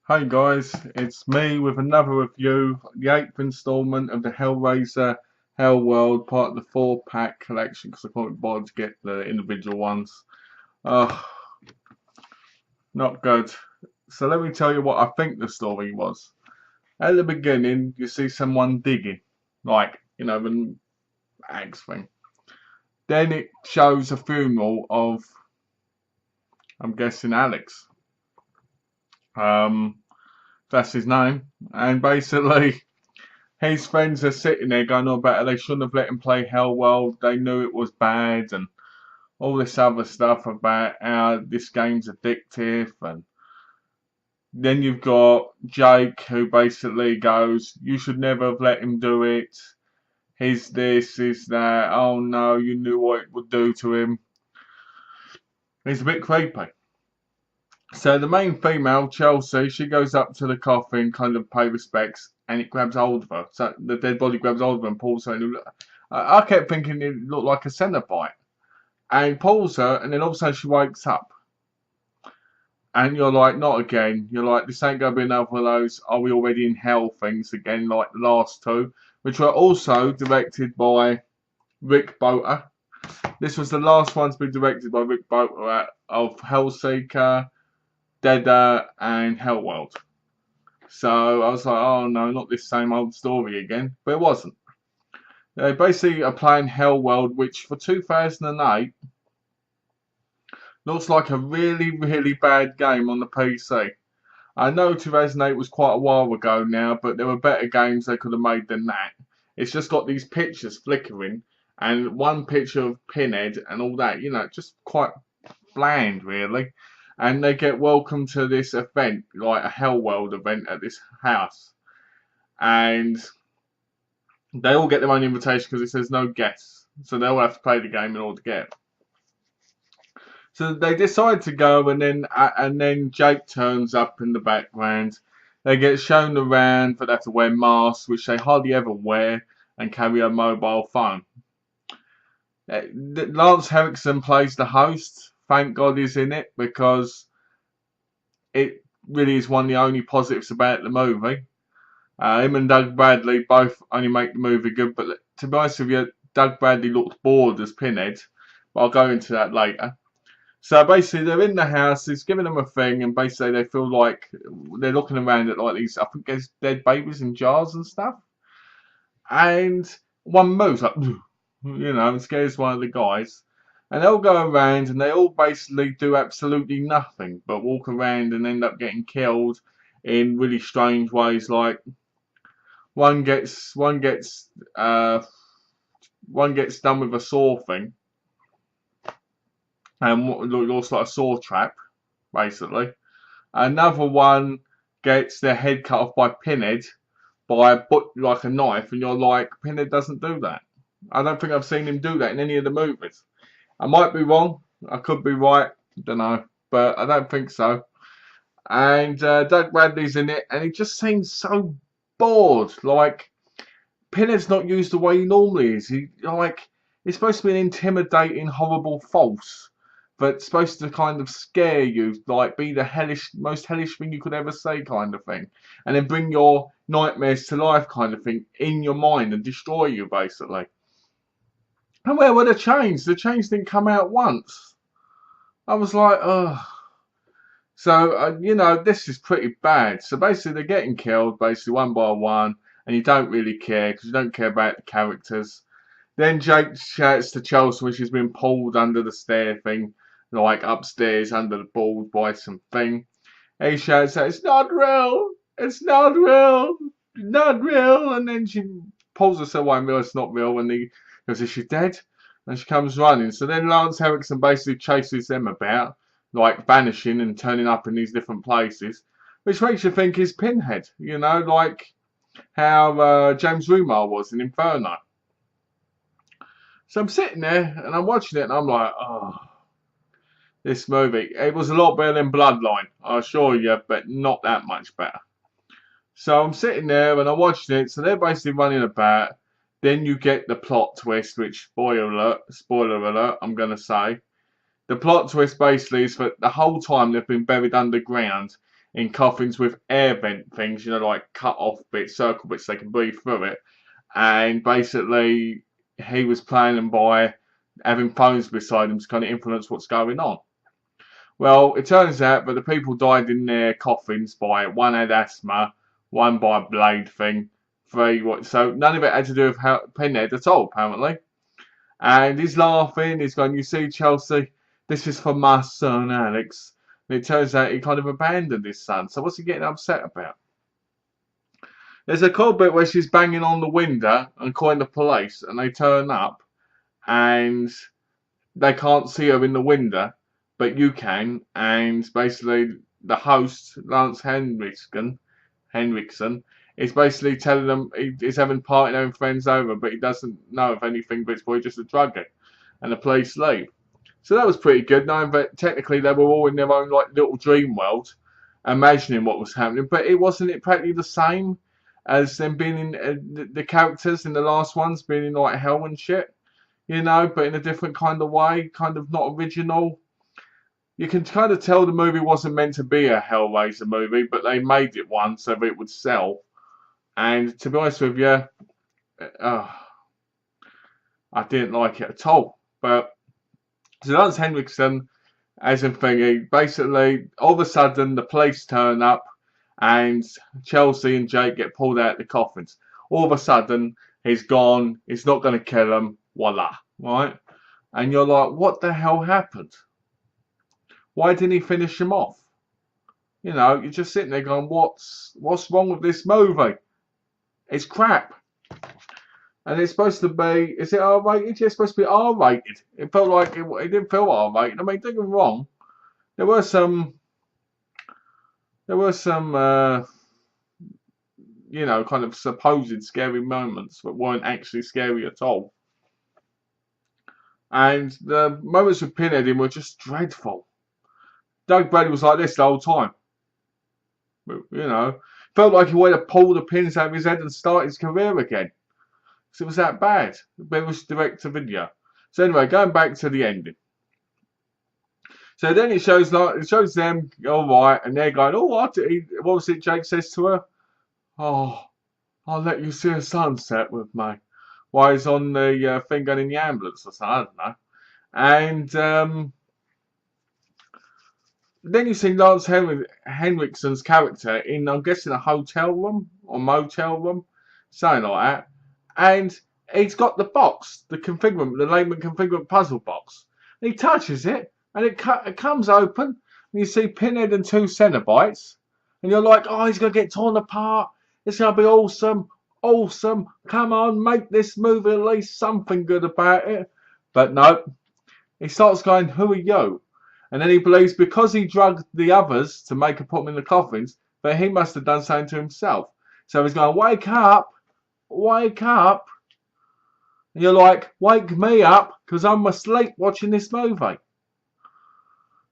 Hey guys, it's me with another review, the 8th installment of the Hellraiser Hellworld, part of the 4-pack collection because I can't be bothered to get the individual ones. Ugh, not good. So let me tell you what I think the story was. At the beginning, you see someone digging, like, an axe thing. Then it shows a funeral of, I'm guessing, Alex. That's his name. And basically, his friends are sitting there going on about how they shouldn't have let him play Hellworld. They knew it was bad and all this other stuff about how this game's addictive. And then you've got Jake who basically goes, you should never have let him do it. He's this, he's that. Oh no, you knew what it would do to him. It's a bit creepy. So the main female, Chelsea, she goes up to the coffin, kind of pay respects, and it grabs hold of her. So the dead body grabs hold of her and pulls her. And I kept thinking it looked like a Cenobite. And pulls her, and then all of a sudden she wakes up. And you're like, not again. You're like, this ain't going to be another of those, are we already in hell things again, like the last two, which were also directed by Rick Boter. This was the last one to be directed by Rick Boter of Hellseeker, Deader and Hellworld. So I was like, oh no, not this same old story again. But it wasn't. They basically are playing Hellworld, which for 2008 looks like a really, really bad game on the PC. I know 2008 was quite a while ago now, but there were better games they could have made than that. It's just got these pictures flickering and one picture of Pinhead and all that, just quite bland really. And they get welcome to this event, like a Hellworld event at this house. And they all get their own invitation because it says no guests. So they all have to play the game in order to get it. So they decide to go, and then Jake turns up in the background. They get shown around, but they have to wear masks, which they hardly ever wear, and carry a mobile phone. Lance Henriksen plays the host. Thank God he's in it because it really is one of the only positives about the movie. Him and Doug Bradley both only make the movie good, but to be honest with you, Doug Bradley looked bored as Pinhead. But I'll go into that later. So basically, they're in the house. He's giving them a thing, and basically they feel like they're looking around at like these, I think there's dead babies in jars and stuff. And one moves like, and scares one of the guys. And they'll go around and they all basically do absolutely nothing but walk around and end up getting killed in really strange ways. Like one gets done with a saw thing, and looks like a saw trap, basically. Another one gets their head cut off by Pinhead by like a knife, and you're like, Pinhead doesn't do that. I don't think I've seen him do that in any of the movies. I might be wrong. I could be right. Don't know. But I don't think so. And Doug Bradley's in it. And he just seems so bored. Like, Pinhead's not used the way he normally is. He's supposed to be an intimidating, horrible false. But supposed to kind of scare you. Like, be the most hellish thing you could ever say kind of thing. And then bring your nightmares to life kind of thing in your mind and destroy you, basically. And where were the chains? The chains didn't come out once. I was like, ugh. So, this is pretty bad. So basically they're getting killed, basically one by one. And you don't really care because you don't care about the characters. Then Jake shouts to Chelsea when she's been pulled under the stair thing. Like upstairs under the balls by something. He shouts out, it's not real. It's not real. Not real. And then she pulls herself away and realizes it's not real. And he goes, is she dead? And she comes running. So then Lance Henriksen basically chases them about, like vanishing and turning up in these different places, which makes you think he's Pinhead, like how James Remar was in Inferno. So I'm sitting there and I'm watching it and I'm like, oh, this movie. It was a lot better than Bloodline, I assure you, but not that much better. So I'm sitting there and I'm watching it. So they're basically running about. Then you get the plot twist, which, spoiler alert, I'm going to say. The plot twist basically is that the whole time they've been buried underground in coffins with air vent things, you know, like cut off bits, circle bits, they can breathe through it. And basically, he was planning by having phones beside him to kind of influence what's going on. Well, it turns out that the people died in their coffins by one had asthma, one by a blade thing, three what. So none of it had to do with Pinhead at all, apparently. And he's laughing. He's going, "You see, Chelsea, this is for my son, Alex." And it turns out he kind of abandoned his son. So what's he getting upset about? There's a cool bit where she's banging on the window and calling the police, and they turn up, and they can't see her in the window, but you can. And basically, the host, Lance Henriksen, is basically telling them he's having party and having friends over, but he doesn't know of anything, but it's probably just a drug addict. And the police leave. So that was pretty good, knowing that technically they were all in their own like little dream world, imagining what was happening. But it wasn't practically the same as them being in the characters in the last ones being in like hell and shit, you know, but in a different kind of way, kind of not original. You can kind of tell the movie wasn't meant to be a Hellraiser movie, but they made it one so that it would sell. And to be honest with you, I didn't like it at all. But so Lance Henriksen, as in thingy, basically all of a sudden the police turn up and Chelsea and Jake get pulled out of the coffins. All of a sudden he's gone. He's not going to kill them. Voila, right? And you're like, what the hell happened? Why didn't he finish him off? You know, you're just sitting there going, what's wrong with this movie? It's crap. And it's supposed to be, is it R-rated? Yeah, it's supposed to be R-rated. It felt like it didn't feel R-rated. I mean, don't get me wrong. There were some, you know, kind of supposed scary moments that weren't actually scary at all. And the moments with Pinhead in were just dreadful. Doug Bradley was like this the whole time. You know, felt like he wanted to pull the pins out of his head and start his career again. Because it was that bad. But it was direct to video. So anyway, going back to the ending. So then it shows them all right, and they're going, "Oh, what was it?" Jake says to her, "Oh, I'll let you see a sunset with me." While he's on the thing going in the ambulance or something, I don't know. And then you see Lance Henriksen's character in, I'm guessing, a hotel room or motel room, something like that. And he's got the box, the layman configurement puzzle box. And he touches it, and it comes open, and you see Pinhead and 2 Cenobites. And you're like, oh, he's going to get torn apart. It's going to be awesome. Awesome. Come on, make this movie at least something good about it. But no. He starts going, who are you? And then he believes because he drugged the others to put them in the coffins, that he must have done something to himself. So he's going, wake up, wake up. And you're like, wake me up, because I'm asleep watching this movie.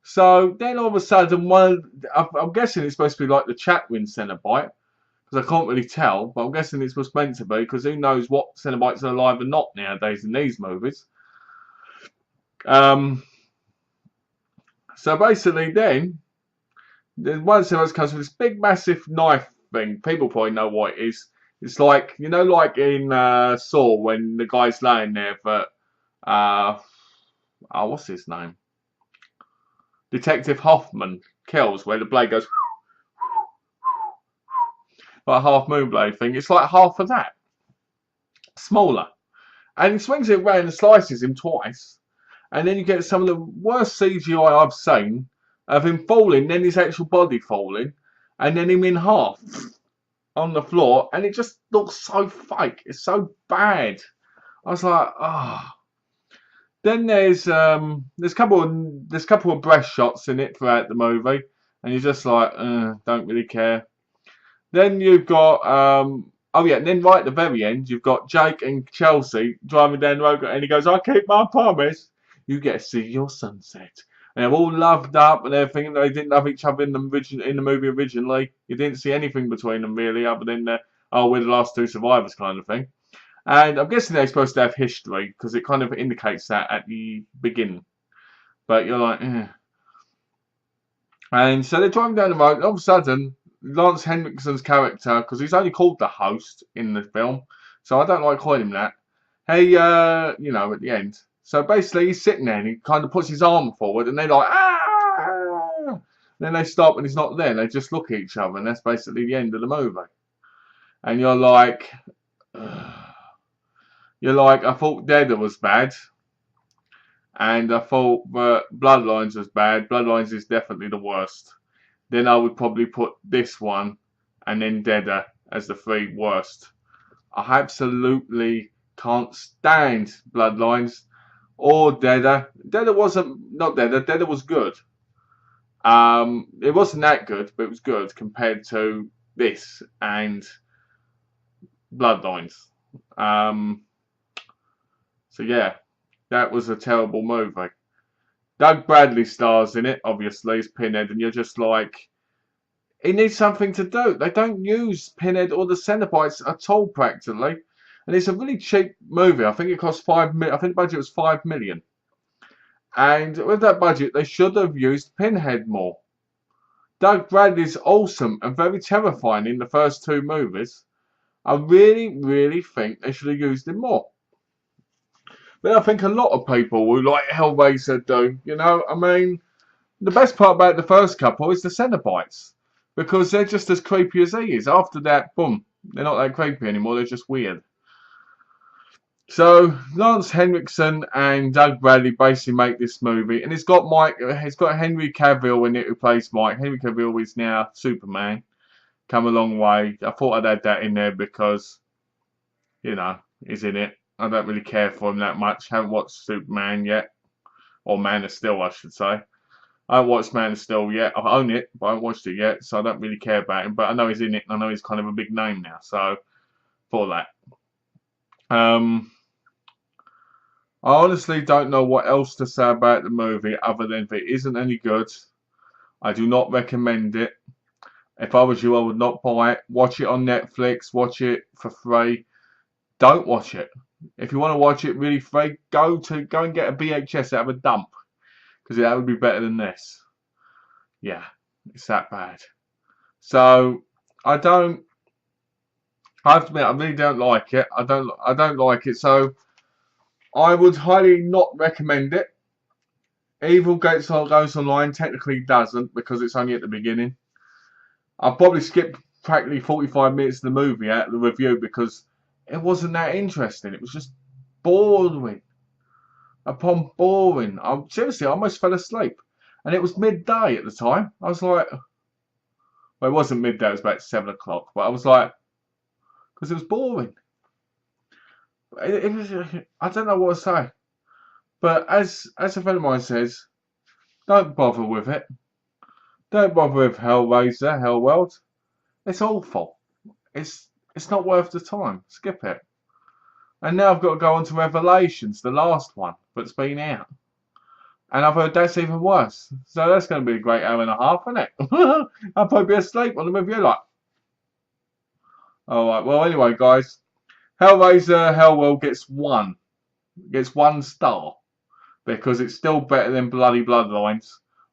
So then all of a sudden, I'm guessing it's supposed to be like the Chatwin Cenobite, because I can't really tell, but I'm guessing it's what's meant to be, because who knows what Cenobites are alive and not nowadays in these movies. So basically then, one Cenobite comes with this big massive knife thing. People probably know what it is. It's like, you know, like in Saw, when the guy's laying there for, what's his name? Detective Hoffman kills, where the blade goes, like a half moon blade thing. It's like half of that. Smaller. And he swings it around and slices him twice. And then you get some of the worst CGI I've seen of him falling, then his actual body falling, and then him in half on the floor, and it just looks so fake. It's so bad. I was like, oh. Then there's a couple of breast shots in it throughout the movie, and you're just like, don't really care. Then you've got oh yeah, and then right at the very end, you've got Jake and Chelsea driving down the road, and he goes, "I keep my promise." You get to see your sunset. And they're all loved up and everything. They didn't love each other in the movie originally. You didn't see anything between them really, other than we're the last 2 survivors kind of thing. And I'm guessing they're supposed to have history, because it kind of indicates that at the beginning. But you're like, eh. And so they're driving down the road, and all of a sudden, Lance Henriksen's character, because he's only called the host in the film, so I don't like calling him that. Hey, you know, at the end. So basically, he's sitting there and he kind of puts his arm forward, and they're like, ah! Then they stop and he's not there. They just look at each other, and that's basically the end of the movie. And you're like, I thought Deader was bad, and I thought Bloodlines was bad. Bloodlines is definitely the worst. Then I would probably put this one and then Deader as the 3 worst. I absolutely can't stand Bloodlines or Deader. Deader wasn't, not Deader, Deader was good. It wasn't that good, but it was good compared to this and Bloodlines. So yeah, that was a terrible movie. Doug Bradley stars in it, obviously, as Pinhead, and you're just like, he needs something to do. They don't use Pinhead or the Cenobites at all, practically. And it's a really cheap movie. I think it cost $5 million. I think the budget was $5 million. And with that budget, they should have used Pinhead more. Doug Bradley's awesome and very terrifying in the first 2 movies. I really, really think they should have used him more. But I think a lot of people who like Hellraiser do. You know, I mean, the best part about the first couple is the Cenobites. Because they're just as creepy as he is. After that, boom, they're not that creepy anymore. They're just weird. So Lance Henriksen and Doug Bradley basically make this movie, and it's got Henry Cavill in it who plays Mike. Henry Cavill is now Superman. Come a long way. I thought I'd add that in there because, you know, he's in it. I don't really care for him that much. Haven't watched Superman yet, or Man of Steel, I should say. I haven't watched Man of Steel yet. I own it, but I haven't watched it yet, so I don't really care about him. But I know he's in it, and I know he's kind of a big name now. So for that. I honestly don't know what else to say about the movie other than if it isn't any good. I do not recommend it. If I was you, I would not buy it. Watch it on Netflix. Watch it for free. Don't watch it. If you want to watch it really free, go and get a VHS out of a dump. Because that would be better than this. Yeah, it's that bad. So, I have to admit, I really don't like it. I don't like it. So, I would highly not recommend it. Evil Goes Online technically doesn't because it's only at the beginning. I'll probably skip practically 45 minutes of the movie out of the review because it wasn't that interesting. It was just boring upon boring. Seriously, I almost fell asleep. And it was midday at the time. I was like, well, it wasn't midday, it was about 7 o'clock. But I was like, because it was boring. It was, I don't know what to say. But as a friend of mine says, don't bother with it. Don't bother with Hellraiser, Hellworld. It's awful. It's not worth the time. Skip it. And now I've got to go on to Revelations, the last one that's been out. And I've heard that's even worse. So that's going to be a great hour and a half, isn't it? I'll probably be asleep on the review like. Alright, well anyway guys. Hellraiser Hellworld gets 1. Gets 1 star. Because it's still better than bloody Bloodlines.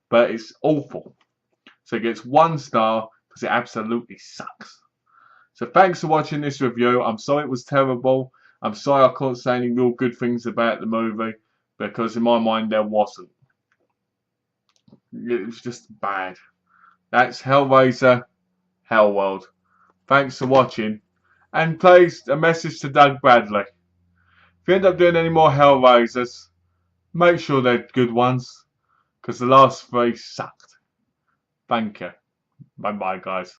But it's awful. So it gets 1 star because it absolutely sucks. So thanks for watching this review. I'm sorry it was terrible. I'm sorry I can't say any real good things about the movie. Because in my mind there wasn't. It was just bad. That's Hellraiser Hellworld. Thanks for watching. And please, a message to Doug Bradley. If you end up doing any more Hellraisers, make sure they're good ones. Because the last 3 sucked. Thank you. Bye bye guys.